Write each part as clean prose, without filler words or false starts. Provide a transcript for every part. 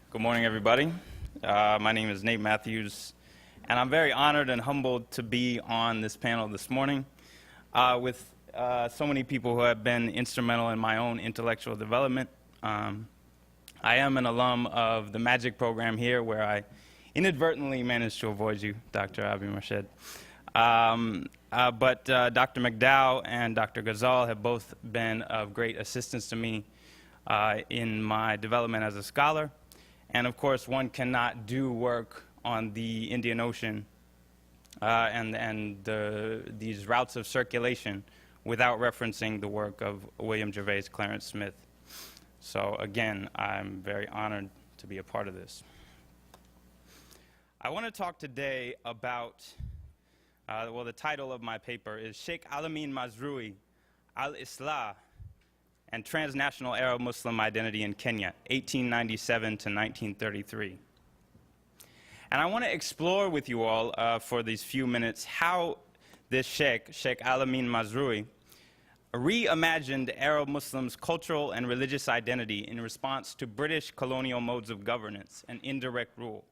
Good morning, everybody. My name is Nate Matthews, and I'm very honored and humbled to be on this panel this morning with so many people who have been instrumental in my own intellectual development. I am an alum of the MAGIC program here, where I inadvertently managed to avoid you, Dr. Abi Marshed. But Dr. McDowell and Dr. Ghazal have both been of great assistance to me in my development as a scholar. And of course, one cannot do work on the Indian Ocean and these routes of circulation without referencing the work of William Gervais Clarence Smith. So again, I'm very honored to be a part of this. I want to talk today about, the title of my paper is Sheikh Al-Amin Mazrui, Al-Islah, and Transnational Arab Muslim Identity in Kenya, 1897 to 1933. And I want to explore with you all for these few minutes how this Sheikh Al-Amin Mazrui, reimagined Arab Muslims' cultural and religious identity in response to British colonial modes of governance and indirect rule.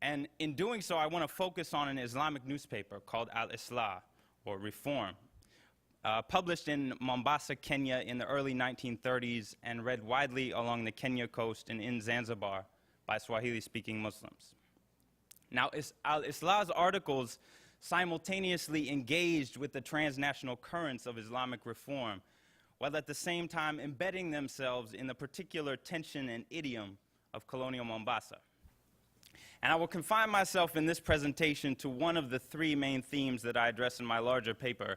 And in doing so, I want to focus on an Islamic newspaper called Al-Islah, or Reform, published in Mombasa, Kenya in the early 1930s and read widely along the Kenya coast and in Zanzibar by Swahili-speaking Muslims. Now, Al-Islah's articles simultaneously engaged with the transnational currents of Islamic reform, while at the same time embedding themselves in the particular tension and idiom of colonial Mombasa. And I will confine myself in this presentation to one of the three main themes that I address in my larger paper,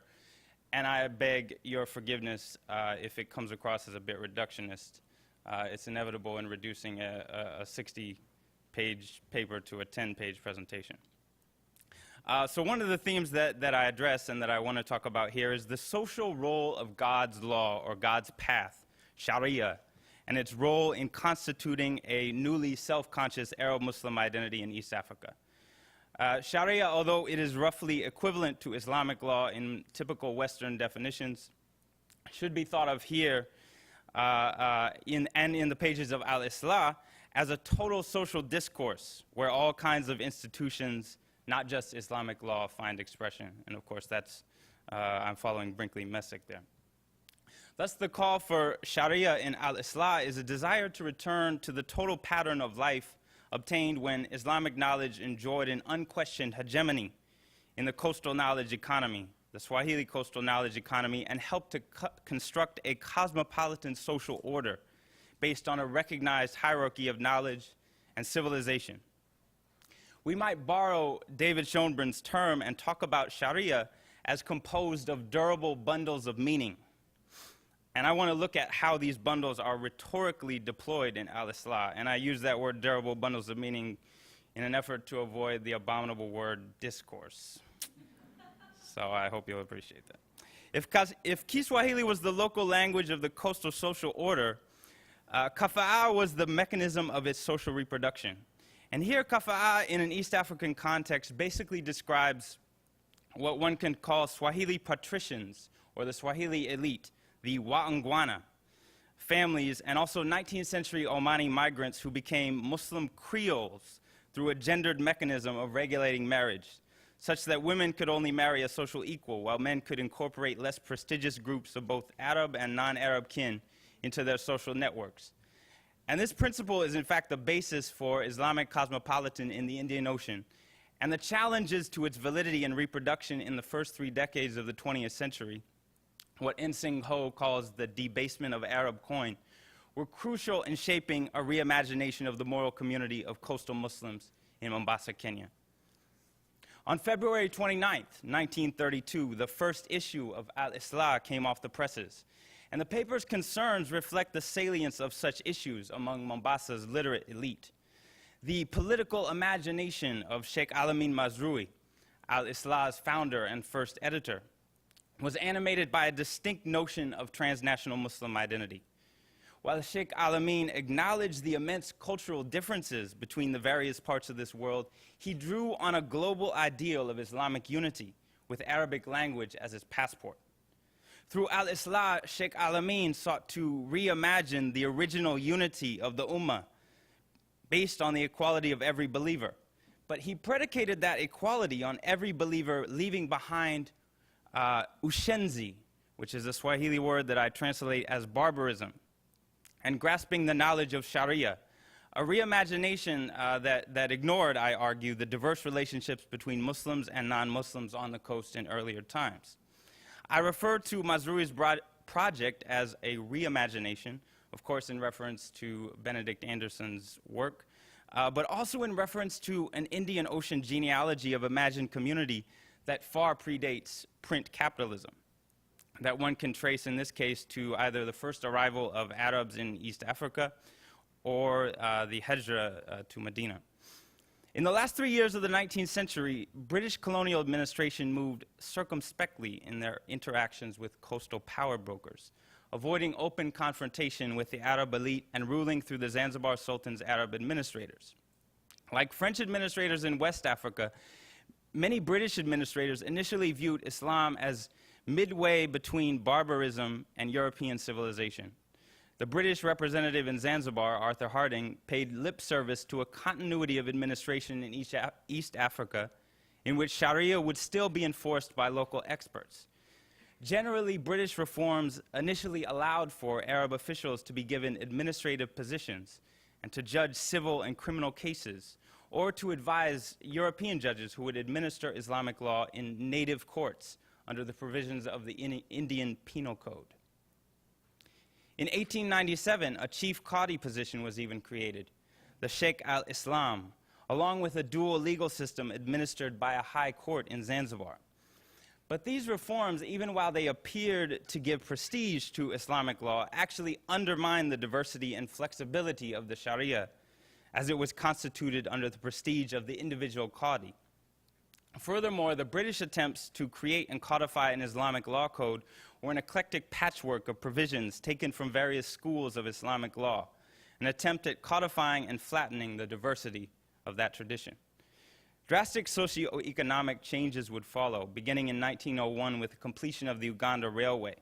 and I beg your forgiveness if it comes across as a bit reductionist. It's inevitable in reducing a 60-page paper to a 10-page presentation. So one of the themes that I address and that I want to talk about here is the social role of God's law, or God's path, Sharia, and its role in constituting a newly self-conscious Arab Muslim identity in East Africa. Sharia, although it is roughly equivalent to Islamic law in typical Western definitions, should be thought of here in the pages of Al-Islah as a total social discourse where all kinds of institutions, not just Islamic law, find expression. And of course, that's, I'm following Brinkley Messick there. Thus, the call for Sharia in Al-Islah is a desire to return to the total pattern of life obtained when Islamic knowledge enjoyed an unquestioned hegemony in the coastal knowledge economy, the Swahili coastal knowledge economy, and helped to construct a cosmopolitan social order based on a recognized hierarchy of knowledge and civilization. We might borrow David Schonbrun's term and talk about Sharia as composed of durable bundles of meaning. And I want to look at how these bundles are rhetorically deployed in Al-Islah. And I use that word durable bundles of meaning in an effort to avoid the abominable word discourse. So I hope you'll appreciate that. If Kiswahili was the local language of the coastal social order, Kafa'a was the mechanism of its social reproduction. And here Kafa'a in an East African context basically describes what one can call Swahili patricians, or the Swahili elite, the Waangwana families, and also 19th century Omani migrants who became Muslim Creoles through a gendered mechanism of regulating marriage, such that women could only marry a social equal, while men could incorporate less prestigious groups of both Arab and non-Arab kin into their social networks. And this principle is in fact the basis for Islamic cosmopolitan in the Indian Ocean, and the challenges to its validity and reproduction in the first 3 decades of the 20th century, what Nsing Ho calls the debasement of Arab coin, were crucial in shaping a reimagination of the moral community of coastal Muslims in Mombasa, Kenya. On February 29th, 1932, the first issue of Al-Islah came off the presses, and the paper's concerns reflect the salience of such issues among Mombasa's literate elite. The political imagination of Sheikh Al-Amin Mazrui, Al-Islah's founder and first editor, was animated by a distinct notion of transnational Muslim identity. While Sheikh Al-Amin acknowledged the immense cultural differences between the various parts of this world, he drew on a global ideal of Islamic unity, with Arabic language as his passport. Through Al-Islah, Sheikh Al-Amin sought to reimagine the original unity of the Ummah, based on the equality of every believer. But he predicated that equality on every believer leaving behind ushenzi, which is a Swahili word that I translate as barbarism, and grasping the knowledge of Sharia, a reimagination that ignored, I argue, the diverse relationships between Muslims and non-Muslims on the coast in earlier times. I refer to Mazrui's project as a reimagination, of course in reference to Benedict Anderson's work, but also in reference to an Indian Ocean genealogy of imagined community that far predates print capitalism, that one can trace in this case to either the first arrival of Arabs in East Africa or the Hijra to Medina. In the last 3 years of the 19th century, British colonial administration moved circumspectly in their interactions with coastal power brokers, avoiding open confrontation with the Arab elite and ruling through the Zanzibar Sultan's Arab administrators. Like French administrators in West Africa, many British administrators initially viewed Islam as midway between barbarism and European civilization. The British representative in Zanzibar, Arthur Harding, paid lip service to a continuity of administration in East Africa in which Sharia would still be enforced by local experts. Generally, British reforms initially allowed for Arab officials to be given administrative positions and to judge civil and criminal cases, or to advise European judges who would administer Islamic law in native courts under the provisions of the Indian Penal Code. In 1897, a chief Qadi position was even created, the Sheikh al-Islam, along with a dual legal system administered by a high court in Zanzibar. But these reforms, even while they appeared to give prestige to Islamic law, actually undermined the diversity and flexibility of the Sharia, as it was constituted under the prestige of the individual Qadi. Furthermore, the British attempts to create and codify an Islamic law code were an eclectic patchwork of provisions taken from various schools of Islamic law, an attempt at codifying and flattening the diversity of that tradition. Drastic socio-economic changes would follow, beginning in 1901 with the completion of the Uganda Railway.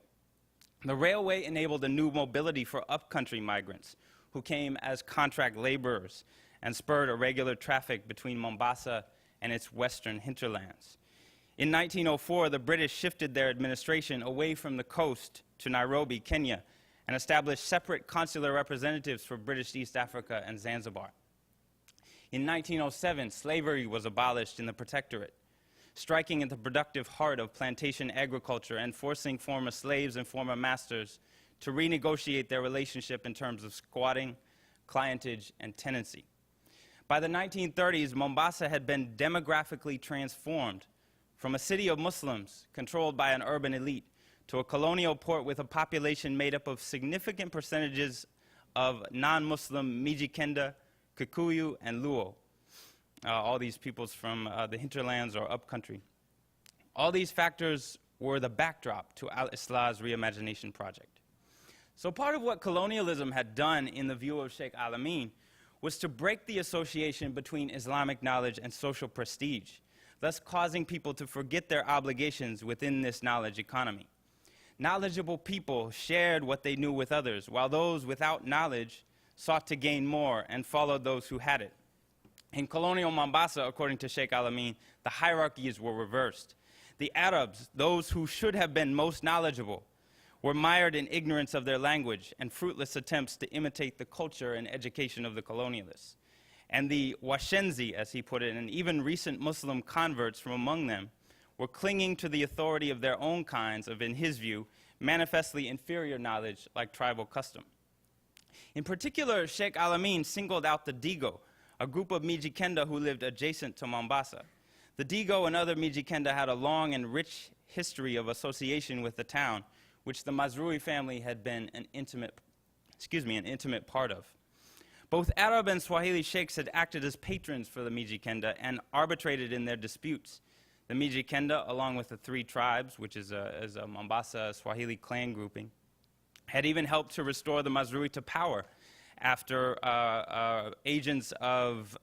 The railway enabled a new mobility for upcountry migrants who came as contract laborers and spurred irregular traffic between Mombasa and its western hinterlands. In 1904, the British shifted their administration away from the coast to Nairobi, Kenya, and established separate consular representatives for British East Africa and Zanzibar. In 1907, slavery was abolished in the Protectorate, striking at the productive heart of plantation agriculture and forcing former slaves and former masters to renegotiate their relationship in terms of squatting, clientage, and tenancy. By the 1930s, Mombasa had been demographically transformed from a city of Muslims controlled by an urban elite to a colonial port with a population made up of significant percentages of non-Muslim Mijikenda, Kikuyu, and Luo, all these peoples from the hinterlands or upcountry. All these factors were the backdrop to Al-Islah's reimagination project. So part of what colonialism had done in the view of Sheikh Al-Amin was to break the association between Islamic knowledge and social prestige, thus causing people to forget their obligations within this knowledge economy. Knowledgeable people shared what they knew with others, while those without knowledge sought to gain more and followed those who had it. In colonial Mombasa, according to Sheikh Al-Amin, the hierarchies were reversed. The Arabs, those who should have been most knowledgeable, were mired in ignorance of their language and fruitless attempts to imitate the culture and education of the colonialists. And the Washenzi, as he put it, and even recent Muslim converts from among them, were clinging to the authority of their own kinds of, in his view, manifestly inferior knowledge like tribal custom. In particular, Sheikh Al-Amin singled out the Digo, a group of Mijikenda who lived adjacent to Mombasa. The Digo and other Mijikenda had a long and rich history of association with the town, which the Mazrui family had been an intimate part of. Both Arab and Swahili sheikhs had acted as patrons for the Mijikenda and arbitrated in their disputes. The Mijikenda, along with the three tribes, which is a Mombasa Swahili clan grouping, had even helped to restore the Mazrui to power after agents of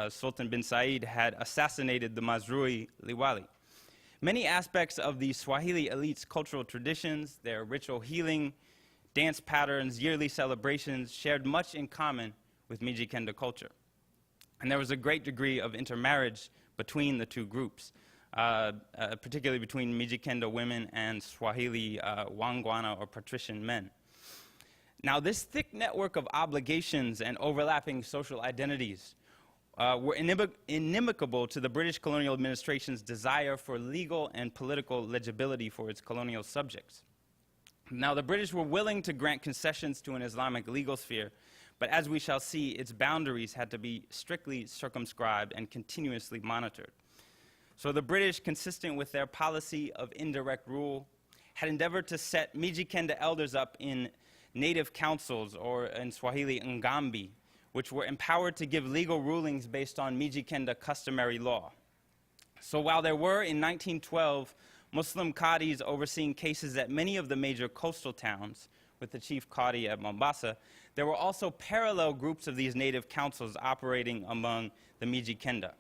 Sultan bin Said had assassinated the Mazrui Liwali. Many aspects of the Swahili elite's cultural traditions, their ritual healing, dance patterns, yearly celebrations, shared much in common with Mijikenda culture. And there was a great degree of intermarriage between the two groups, particularly between Mijikenda women and Swahili Wangwana or patrician men. Now, this thick network of obligations and overlapping social identities were inimical to the British colonial administration's desire for legal and political legibility for its colonial subjects. Now, the British were willing to grant concessions to an Islamic legal sphere, but as we shall see, its boundaries had to be strictly circumscribed and continuously monitored. So the British, consistent with their policy of indirect rule, had endeavored to set Mijikenda elders up in native councils, or in Swahili, Ngambi, which were empowered to give legal rulings based on Mijikenda customary law. So while there were, in 1912, Muslim qadis overseeing cases at many of the major coastal towns, with the chief qadi at Mombasa, there were also parallel groups of these native councils operating among the Mijikenda.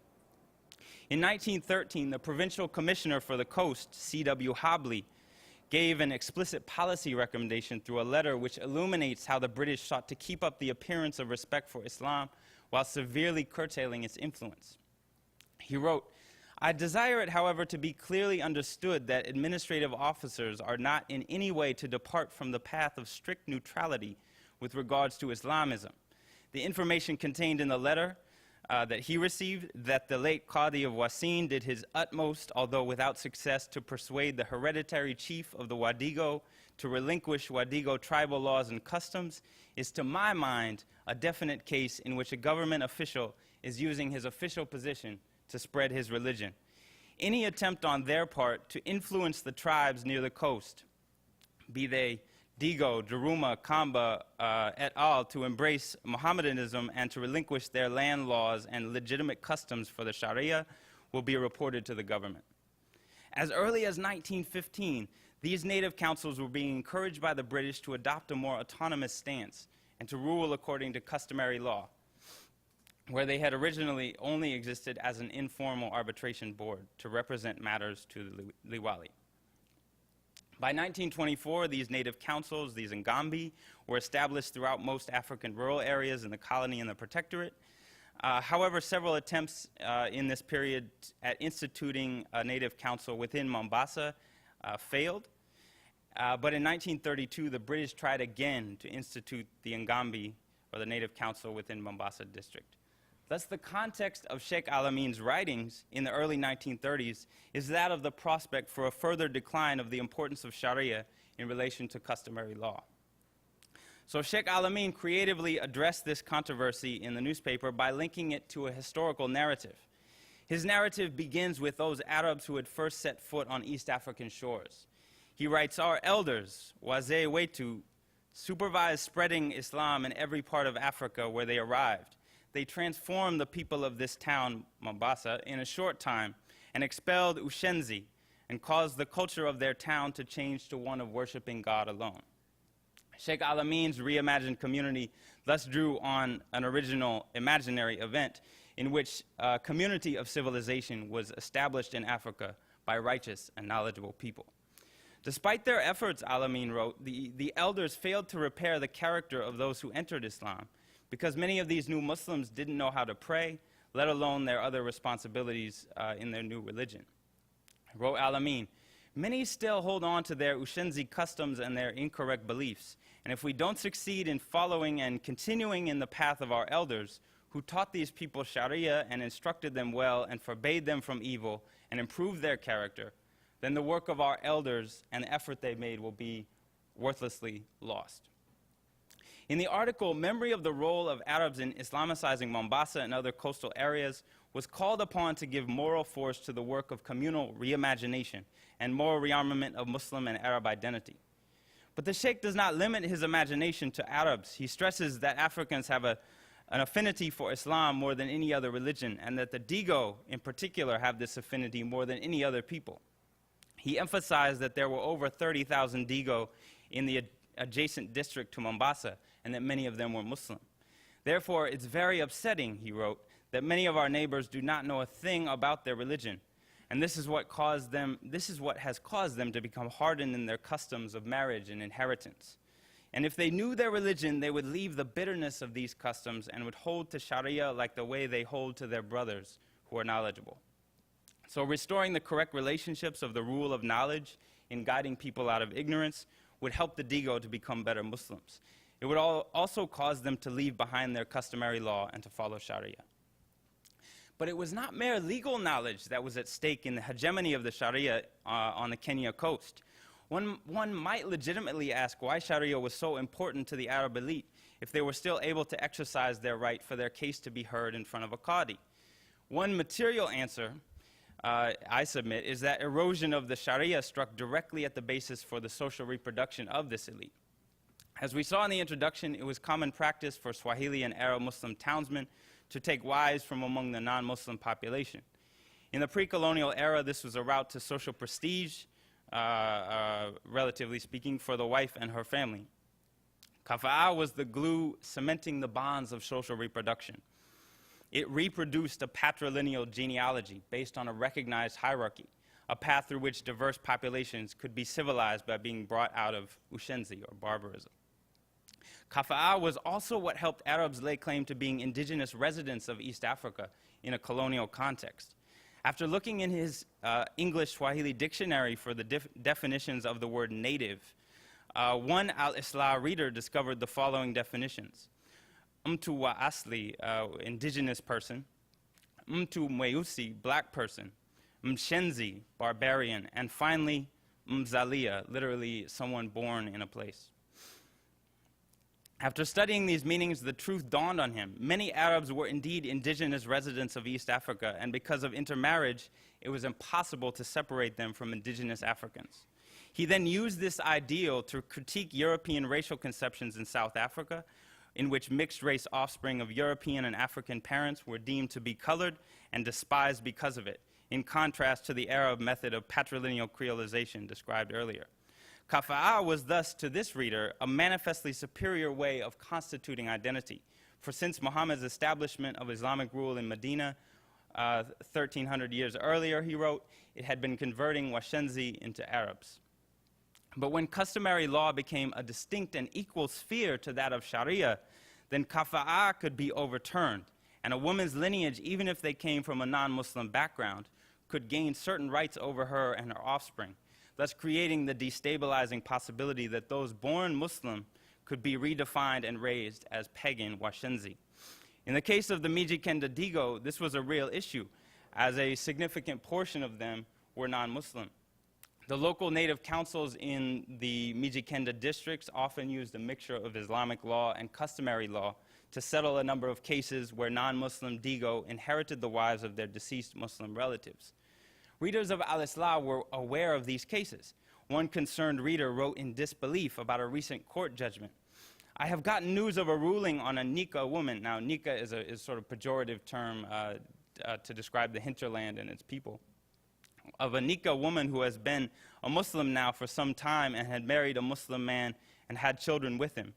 In 1913, the provincial commissioner for the coast, C.W. Hobley, gave an explicit policy recommendation through a letter which illuminates how the British sought to keep up the appearance of respect for Islam while severely curtailing its influence. He wrote, "I desire it, however, to be clearly understood that administrative officers are not in any way to depart from the path of strict neutrality with regards to Islamism. The information contained in the letter that he received, that the late Qadi of Wasin did his utmost, although without success, to persuade the hereditary chief of the Wadigo to relinquish Wadigo tribal laws and customs, is to my mind a definite case in which a government official is using his official position to spread his religion. Any attempt on their part to influence the tribes near the coast, be they Digo, Daruma, Kamba, et al., to embrace Mohammedanism and to relinquish their land laws and legitimate customs for the Sharia, will be reported to the government." As early as 1915, these native councils were being encouraged by the British to adopt a more autonomous stance and to rule according to customary law, where they had originally only existed as an informal arbitration board to represent matters to the Liwali. By 1924, these native councils, these Ngambi, were established throughout most African rural areas in the colony and the protectorate. However, several attempts in this period at instituting a native council within Mombasa failed. But in 1932, the British tried again to institute the Ngambi, or the native council, within Mombasa district. Thus, the context of Sheikh Al-Amin's writings in the early 1930s is that of the prospect for a further decline of the importance of Sharia in relation to customary law. So Sheikh Al-Amin creatively addressed this controversy in the newspaper by linking it to a historical narrative. His narrative begins with those Arabs who had first set foot on East African shores. He writes, "Our elders, Wazee Wetu, supervised spreading Islam in every part of Africa where they arrived. They transformed the people of this town, Mombasa, in a short time and expelled Ushenzi and caused the culture of their town to change to one of worshiping God alone." Sheikh Al-Amin's reimagined community thus drew on an original imaginary event in which a community of civilization was established in Africa by righteous and knowledgeable people. Despite their efforts, Al-Amin wrote, the elders failed to repair the character of those who entered Islam, because many of these new Muslims didn't know how to pray, let alone their other responsibilities in their new religion. Wrote Al-Amin, "Many still hold on to their Ushenzi customs and their incorrect beliefs, and if we don't succeed in following and continuing in the path of our elders, who taught these people Sharia and instructed them well and forbade them from evil and improved their character, then the work of our elders and the effort they made will be worthlessly lost." In the article, memory of the role of Arabs in Islamicizing Mombasa and other coastal areas was called upon to give moral force to the work of communal reimagination and moral rearmament of Muslim and Arab identity. But the Sheikh does not limit his imagination to Arabs. He stresses that Africans have an affinity for Islam more than any other religion, and that the Digo, in particular, have this affinity more than any other people. He emphasized that there were over 30,000 Digo in the adjacent district to Mombasa, and that many of them were Muslim. Therefore, it's very upsetting, he wrote, that many of our neighbors do not know a thing about their religion, and this is what has caused them to become hardened in their customs of marriage and inheritance. And if they knew their religion, they would leave the bitterness of these customs and would hold to Sharia like the way they hold to their brothers who are knowledgeable. So restoring the correct relationships of the rule of knowledge in guiding people out of ignorance would help the Digo to become better Muslims. It would also cause them to leave behind their customary law and to follow Sharia. But it was not mere legal knowledge that was at stake in the hegemony of the Sharia on the Kenya coast. One might legitimately ask why Sharia was so important to the Arab elite if they were still able to exercise their right for their case to be heard in front of a qadi. One material answer, I submit, is that erosion of the Sharia struck directly at the basis for the social reproduction of this elite. As we saw in the introduction, it was common practice for Swahili and Arab Muslim townsmen to take wives from among the non-Muslim population. In the pre-colonial era, this was a route to social prestige, relatively speaking, for the wife and her family. Kafa'a was the glue cementing the bonds of social reproduction. It reproduced a patrilineal genealogy based on a recognized hierarchy, a path through which diverse populations could be civilized by being brought out of ushenzi, or barbarism. Kafa'a was also what helped Arabs lay claim to being indigenous residents of East Africa in a colonial context. After looking in his English Swahili dictionary for the definitions of the word native, one Al-Islah reader discovered the following definitions. Mtu wa asli, indigenous person. Mtu mweusi, black person. Mshenzi, barbarian. And finally, mzalia, literally someone born in a place. After studying these meanings, the truth dawned on him. Many Arabs were indeed indigenous residents of East Africa, and because of intermarriage, it was impossible to separate them from indigenous Africans. He then used this ideal to critique European racial conceptions in South Africa, in which mixed-race offspring of European and African parents were deemed to be colored and despised because of it, in contrast to the Arab method of patrilineal creolization described earlier. Kafa'a was thus, to this reader, a manifestly superior way of constituting identity. For since Muhammad's establishment of Islamic rule in Medina 1,300 years earlier, he wrote, it had been converting Washenzi into Arabs. But when customary law became a distinct and equal sphere to that of Sharia, then Kafa'a could be overturned, and a woman's lineage, even if they came from a non-Muslim background, could gain certain rights over her and her offspring, thus creating the destabilizing possibility that those born Muslim could be redefined and raised as pagan Washenzi. In the case of the Mijikenda Digo, this was a real issue, as a significant portion of them were non-Muslim. The local native councils in the Mijikenda districts often used a mixture of Islamic law and customary law to settle a number of cases where non-Muslim Digo inherited the wives of their deceased Muslim relatives. Readers of Al-Islah were aware of these cases. One concerned reader wrote in disbelief about a recent court judgment. I have gotten news of a ruling on a Nika woman. Now, Nika is a sort of pejorative term to describe the hinterland and its people. Of a Nika woman who has been a Muslim now for some time and had married a Muslim man and had children with him.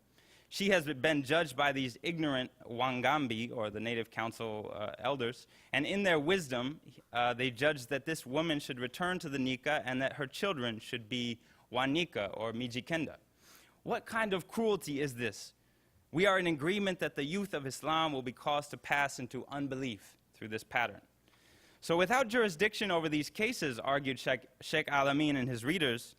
She has been judged by these ignorant Wangambi, or the native council elders, and in their wisdom, they judged that this woman should return to the Nika and that her children should be Wanika, or Mijikenda. What kind of cruelty is this? We are in agreement that the youth of Islam will be caused to pass into unbelief through this pattern. So without jurisdiction over these cases, argued Sheikh Al-Amin and his readers,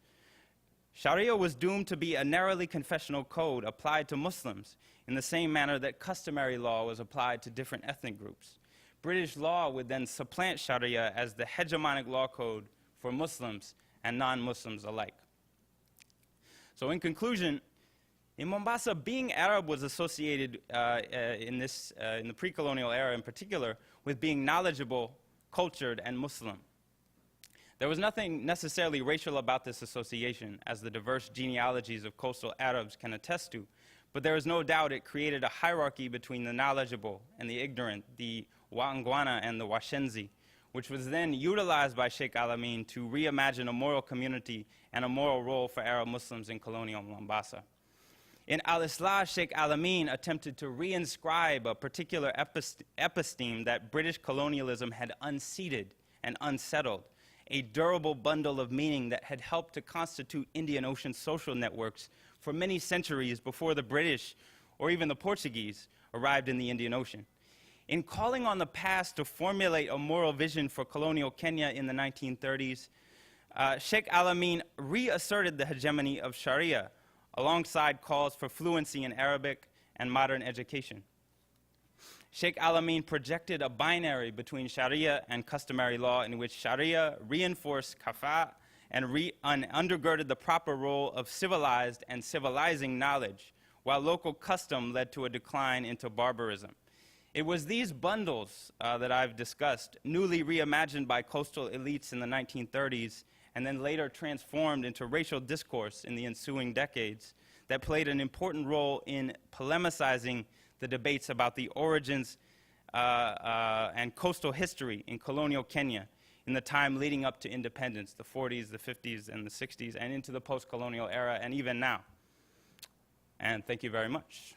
Sharia was doomed to be a narrowly confessional code applied to Muslims in the same manner that customary law was applied to different ethnic groups. British law would then supplant Sharia as the hegemonic law code for Muslims and non-Muslims alike. So in conclusion, in Mombasa, being Arab was associated in the pre-colonial era in particular with being knowledgeable, cultured, and Muslim. There was nothing necessarily racial about this association, as the diverse genealogies of coastal Arabs can attest to, but there is no doubt it created a hierarchy between the knowledgeable and the ignorant, the Waangwana and the Washenzi, which was then utilized by Sheikh Al-Amin to reimagine a moral community and a moral role for Arab Muslims in colonial Mombasa. In Al-Islah, Sheikh Al-Amin attempted to reinscribe a particular episteme that British colonialism had unseated and unsettled, a durable bundle of meaning that had helped to constitute Indian Ocean social networks for many centuries before the British or even the Portuguese arrived in the Indian Ocean. In calling on the past to formulate a moral vision for colonial Kenya in the 1930s, Sheikh Al-Amin reasserted the hegemony of Sharia alongside calls for fluency in Arabic and modern education. Sheikh Al-Amin projected a binary between Sharia and customary law in which Sharia reinforced kafa and undergirded the proper role of civilized and civilizing knowledge, while local custom led to a decline into barbarism. It was these bundles that I've discussed, newly reimagined by coastal elites in the 1930s, and then later transformed into racial discourse in the ensuing decades, that played an important role in polemicizing the debates about the origins and coastal history in colonial Kenya in the time leading up to independence, the 40s, the 50s, and the 60s, and into the post-colonial era, and even now. And thank you very much.